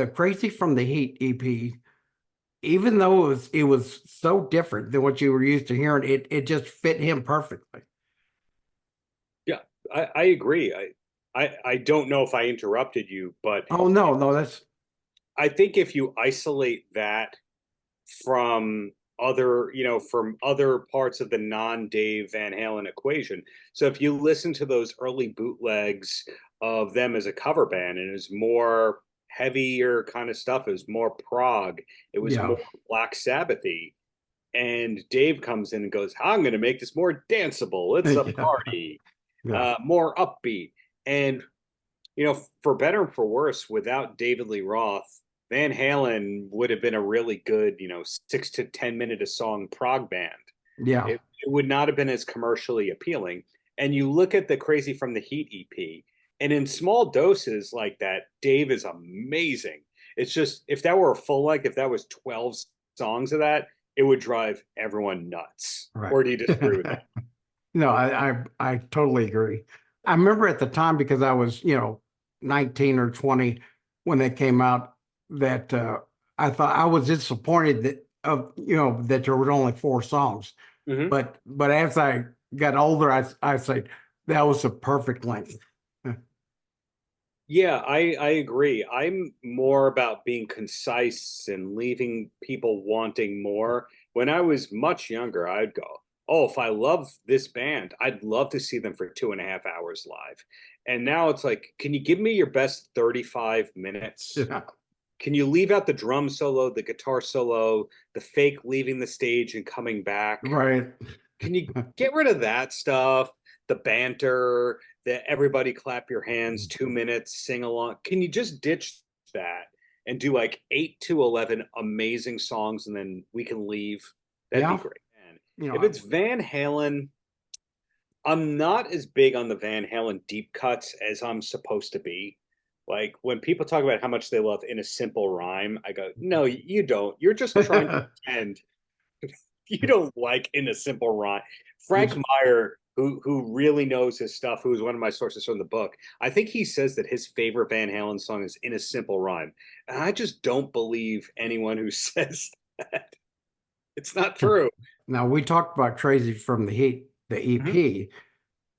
the Crazy from the Heat EP, even though it was so different than what you were used to hearing, it just fit him perfectly. Yeah, I agree. I don't know if I interrupted you, but Oh no, no, that's I think if you isolate that from from other parts of the non-Dave Van Halen equation. So if you listen to those early bootlegs of them as a cover band, and it was more heavier kind of stuff, it was more prog, it was yeah, more Black Sabbathy, and Dave comes in and goes, "I'm going to make this more danceable. It's a yeah, party, yeah, more upbeat." And for better and for worse, without David Lee Roth, Van Halen would have been a really good, 6 to 10 minute a song prog band. yeah, It would not have been as commercially appealing. And you look at the Crazy from the Heat EP, and in small doses like that, Dave is amazing. It's just, if that were a full length, if that was 12 songs of that, it would drive everyone nuts. right. Or do you disagree with that? No, I totally agree. I remember at the time because I was, 19 or 20 when they came out that I thought I was disappointed that there were only four songs. Mm-hmm. But as I got older, I said that was a perfect length. Yeah, I agree. I'm more about being concise and leaving people wanting more. When I was much younger, I'd go, "Oh, if I love this band, I'd love to see them for 2.5 hours live." And now it's like, can you give me your best 35 minutes? Yeah, Can you leave out the drum solo, the guitar solo, the fake leaving the stage and coming back? right. Can you get rid of that stuff? The banter, the everybody clap your hands, 2 minutes, sing along. Can you just ditch that and do like 8 to 11 amazing songs and then we can leave? That'd be Yeah, great. And you if know, it's Van Halen, I'm not as big on the Van Halen deep cuts as I'm supposed to be. Like when people talk about how much they love In a Simple Rhyme, I go, no, you don't. You're just trying to pretend you don't like In a Simple Rhyme. Frank He's- Meyer, who really knows his stuff, who's one of my sources from the book, I think he says that his favorite Van Halen song is In a Simple Rhyme. And I just don't believe anyone who says that. It's not true. now we talked about Crazy from the Heat, the Mhm. EP,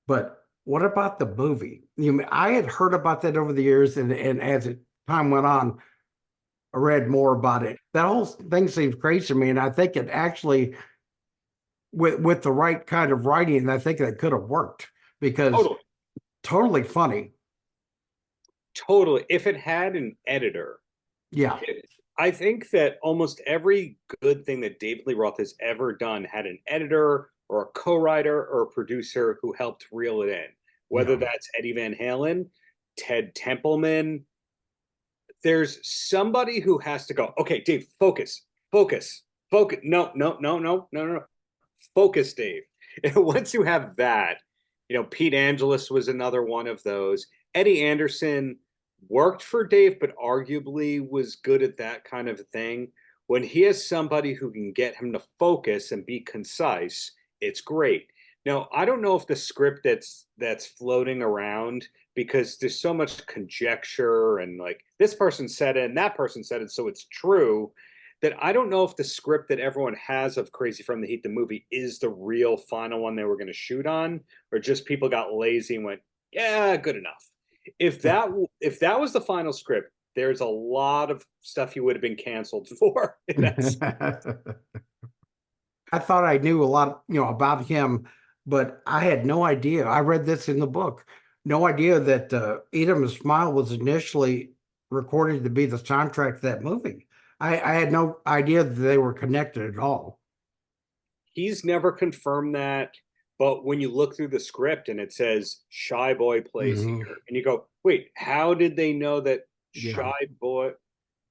but what about the movie? I had heard about that over the years, and as time went on, I read more about it. That whole thing seems crazy to me, and I think it actually, with the right kind of writing, I think that could have worked because Totally. totally funny. Totally. If it had an editor, Yeah, I think that almost every good thing that David Lee Roth has ever done had an editor or a co-writer or a producer who helped reel it in. Whether yeah, that's Eddie Van Halen, Ted Templeman, there's somebody who has to go, okay, Dave, focus, focus, focus. No, no, no, no, no, no. Focus, Dave. And once you have that, Pete Angelus was another one of those. Eddie Anderson worked for Dave, but arguably was good at that kind of thing. When he has somebody who can get him to focus and be concise, it's great. Now, I don't know if the script that's floating around, because there's so much conjecture and like this person said it and that person said it, so it's true, that I don't know if the script that everyone has of Crazy from the Heat, the movie, is the real final one they were going to shoot on, or just people got lazy and went, yeah, good enough. If that if that was the final script, there's a lot of stuff you would have been canceled for. That's I thought I knew a lot, about him, but I had no idea. I read this in the book. No idea that Eat 'Em a Smile was initially recorded to be the soundtrack to that movie. I had no idea that they were connected at all. He's never confirmed that. But when you look through the script and it says Shy Boy plays Hmm. here, and you go, wait, how did they know that Yeah. Shy Boy?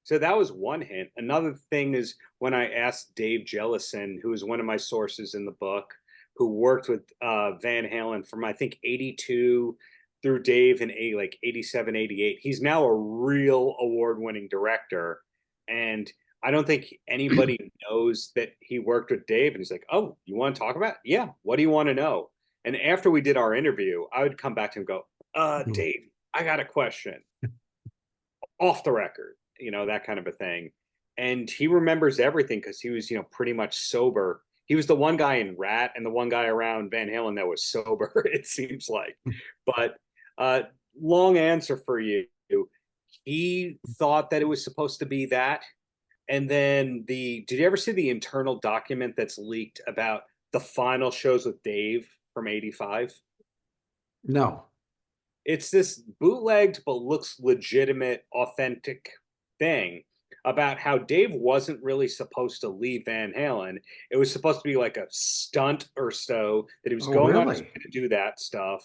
So that was one hint. Another thing is when I asked Dave Jellison, who is one of my sources in the book, who worked with Van Halen from I think 82 through Dave in like 87, 88. He's now a real award-winning director. And I don't think anybody knows that he worked with Dave. And he's like, oh, you want to talk about it? Yeah. What do you want to know? And after we did our interview, I would come back to him and go, Dave, I got a question off the record. that kind of a thing. And he remembers everything because he was, pretty much sober. He was the one guy in Rat and the one guy around Van Halen that was sober, it seems like. But long answer for you. He thought that it was supposed to be that. And then did you ever see the internal document that's leaked about the final shows with Dave from 85? No. It's this bootlegged but looks legitimate, authentic thing about how Dave wasn't really supposed to leave Van Halen. It was supposed to be like a stunt or so that he was going on to do that stuff,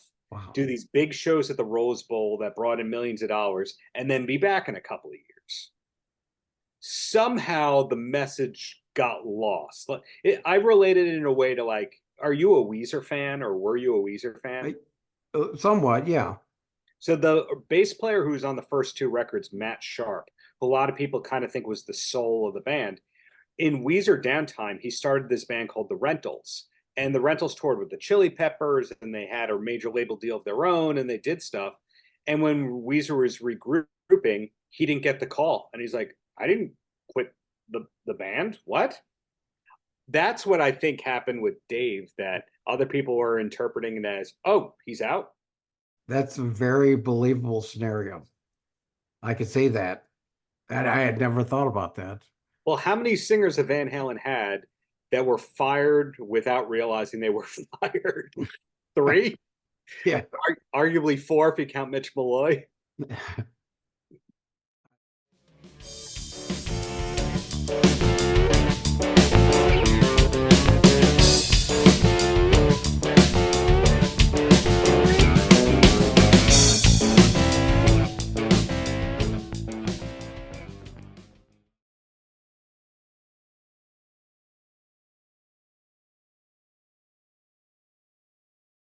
do these big shows at the Rose Bowl that brought in millions of dollars, and then be back in a couple of years. Somehow the message got lost. I related it in a way to like, are you a Weezer fan or were you a Weezer fan? Somewhat, yeah. So the bass player who was on the first two records, Matt Sharp, who a lot of people kind of think was the soul of the band, in Weezer downtime, he started this band called The Rentals. And The Rentals toured with the Chili Peppers, and they had a major label deal of their own, and they did stuff. And when Weezer was regrouping, he didn't get the call. And he's like, I didn't quit the band. What? That's what I think happened with Dave, that other people were interpreting it as, oh, he's out. That's a very believable scenario. I could see that. And I had never thought about that. Well, how many singers have Van Halen had that were fired without realizing they were fired? 3? Yeah. Arguably 4 if you count Mitch Malloy.